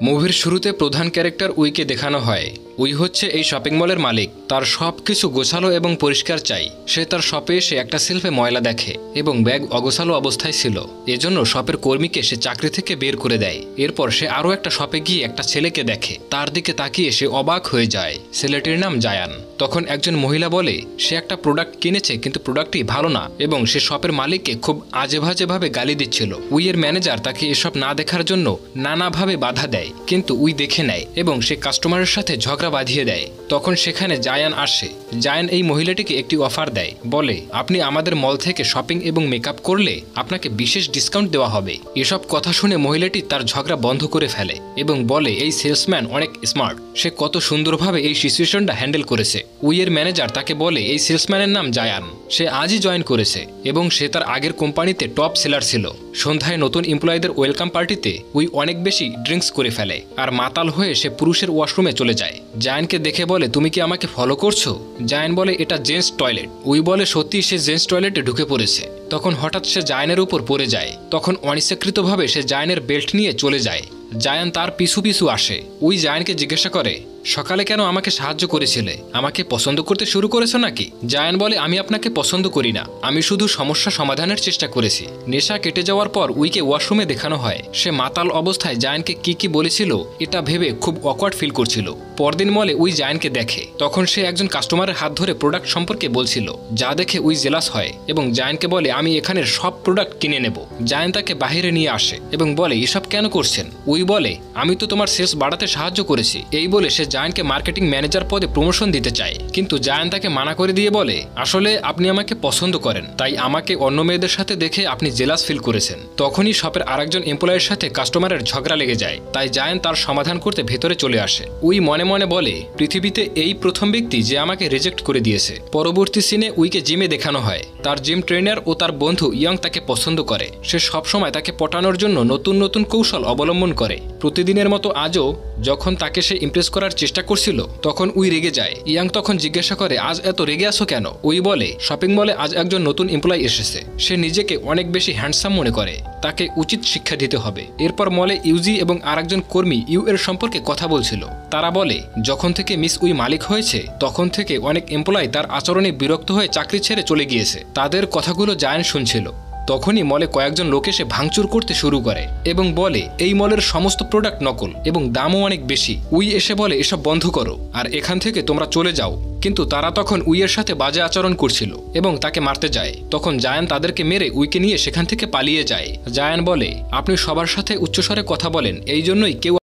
মুভির শুরুতে প্রধান ক্যারেক্টার উইকে দেখানো হয়। উই হচ্ছে এই শপিং মলের মালিক। তার সব কিছু গোছালো এবং পরিষ্কার চাই। সে তার শপে এসে একটা সেলফে ময়লা দেখে এবং ব্যাগ অগোছালো অবস্থায় ছিল। এজন্য শপের কর্মীকে সে চাকরি থেকে বের করে দেয়। এরপর সে আরও একটা শপে গিয়ে একটা ছেলেকে দেখে। তার দিকে তাকিয়ে সে অবাক হয়ে যায়। ছেলেটির নাম জায়ান। তখন একজন মহিলা বলে সে একটা প্রোডাক্ট কিনেছে কিন্তু প্রোডাক্টটি ভালো না এবং সে শপের মালিককে খুব আজেবাজেভাবে গালি দিচ্ছিল। উইয়ের ম্যানেজার তাকে এসব না দেখার জন্য নানাভাবে বাধা দেয়, কিন্তু উই দেখে নেয় এবং সে কাস্টমারের সাথে ঝগড়া বাঁধিয়ে দেয়। তখন সেখানে জায়ান আসে। জায়ান এই মহিলাটিকে একটি অফার দেয়, বলে আপনি আমাদের মল থেকে শপিং এবং মেকআপ করলে আপনাকে বিশেষ ডিসকাউন্ট দেওয়া হবে। এসব কথা শুনে মহিলাটি তার ঝগড়া বন্ধ করে ফেলে এবং বলে এই সেলসম্যান অনেক স্মার্ট, সে কত সুন্দরভাবে এই সিচুয়েশনটা হ্যান্ডেল করেছে। উইয়ের ম্যানেজার তাকে বলে এই সেলসম্যানের নাম জায়ান, সে আজই জয়েন করেছে এবং সে তার আগের কোম্পানিতে টপ সেলার ছিল। সন্ধ্যায় নতুন এমপ্লয়ীদের ওয়েলকাম পার্টিতে উই অনেক বেশি ড্রিঙ্কস করে ফেলে আর মাতাল হয়ে সে পুরুষের ওয়াশরুমে চলে যায়। জায়ানকে দেখে বলে তুমি কি আমাকে ফলো করছো? জায়ান বলে এটা জেন্টস টয়লেট। উই বলে সত্যি সে জেন্টস টয়লেটে ঢুকে পড়েছে। তখন হঠাৎ সে জায়ানের উপর পড়ে যায়। তখন অনিচ্ছাকৃতভাবে সে জায়ানের বেল্ট নিয়ে চলে যায়। জায়ান তার পিছু পিছু আসে। উই জায়ানকে জিজ্ঞাসা করে সকালে কেন আমাকে সাহায্য করেছিলে? আমাকে পছন্দ করতে শুরু করেছো নাকি? জায়ান বলে আমি আপনাকে পছন্দ করি না, আমি শুধু সমস্যা সমাধানের চেষ্টা করেছি। নেশা কেটে যাওয়ার পর উইকে ওয়াশরুমে দেখানো হয়। সে মাতাল অবস্থায় জায়ানকে কি বলেছিল এটা ভেবে খুব অকওয়ার্ড ফিল করছিল। পরদিন মলে উই জায়ানকে দেখে। তখন সে একজন কাস্টমারের হাত ধরে প্রোডাক্ট সম্পর্কে বলছিল, যা দেখে উই জেলাস হয় এবং জায়ানকে বলে আমি এখানের সব প্রোডাক্ট কিনে নেব। জায়ান তাকে বাহিরে নিয়ে আসে এবং বলে এসব কেন করছেন? উই বলে আমি তো তোমার সেলস বাড়াতে সাহায্য করেছি। এই বলে সে জায়ানকে মার্কেটিং ম্যানেজার পদে প্রমোশন দিতে চায়, কিন্তু জায়ান তাকে মানা করে দিয়ে বলে আসলে আপনি আমাকে পছন্দ করেন, তাই আমাকে অন্য মেয়েদের সাথে দেখে আপনি জেলাস ফিল করেছেন। তখনই শপের আরেকজন এমপ্লয়ের সাথে কাস্টমারের ঝগড়া লেগে যায়, তাই জায়ান তার সমাধান করতে ভেতরে চলে আসে। উই মনে মনে বলে পৃথিবীতে এই প্রথম ব্যক্তি যে আমাকে রিজেক্ট করে দিয়েছে। পরবর্তী সিনে উইকে জিমে দেখানো হয়। তার জিম ট্রেনার ও তার বন্ধু ইয়ং তাকে পছন্দ করে। সে সবসময় তাকে পটানোর জন্য নতুন নতুন কৌশল অবলম্বন করে। প্রতিদিনের মতো আজও যখন তাকে সে ইমপ্রেস করার চেষ্টা করছিল তখন উই রেগে যায়। ইয়াং তখন জিজ্ঞাসা করে আজ এত রেগে আসো কেন? উই বলে শপিং মলে আজ একজন নতুন এমপ্লয়ি এসেছে। সে নিজেকে অনেক বেশি হ্যান্ডসাম মনে করে, তাকে উচিত শিক্ষা দিতে হবে। এরপর মলে ইউজি এবং আরেকজন কর্মী ইউ এর সম্পর্কে কথা বলছিল। তারা বলে যখন থেকে মিস উই মালিক হয়েছে তখন থেকে অনেক এমপ্লয়ি তার আচরণে বিরক্ত হয়ে চাকরি ছেড়ে চলে গিয়েছে। তাদের কথাগুলো জায়ান শুনছিল। তখনই মলে কয়েকজন লোক এসে ভাঙচুর করতে শুরু করে এবং বলে এই মলের সমস্ত প্রোডাক্ট নকল এবং দামও অনেক বেশি। উই এসে বলে এসব বন্ধ করো আর এখান থেকে তোমরা চলে যাও, কিন্তু তারা তখন উইয়ের সাথে বাজে আচরণ করছিল এবং তাকে মারতে যায়। তখন জায়ান তাদেরকে মেরে উইকে নিয়ে সেখান থেকে পালিয়ে যায়। জায়ান বলে আপনি সবার সাথে উচ্চস্বরে কথা বলেন, এই জন্যই কেউ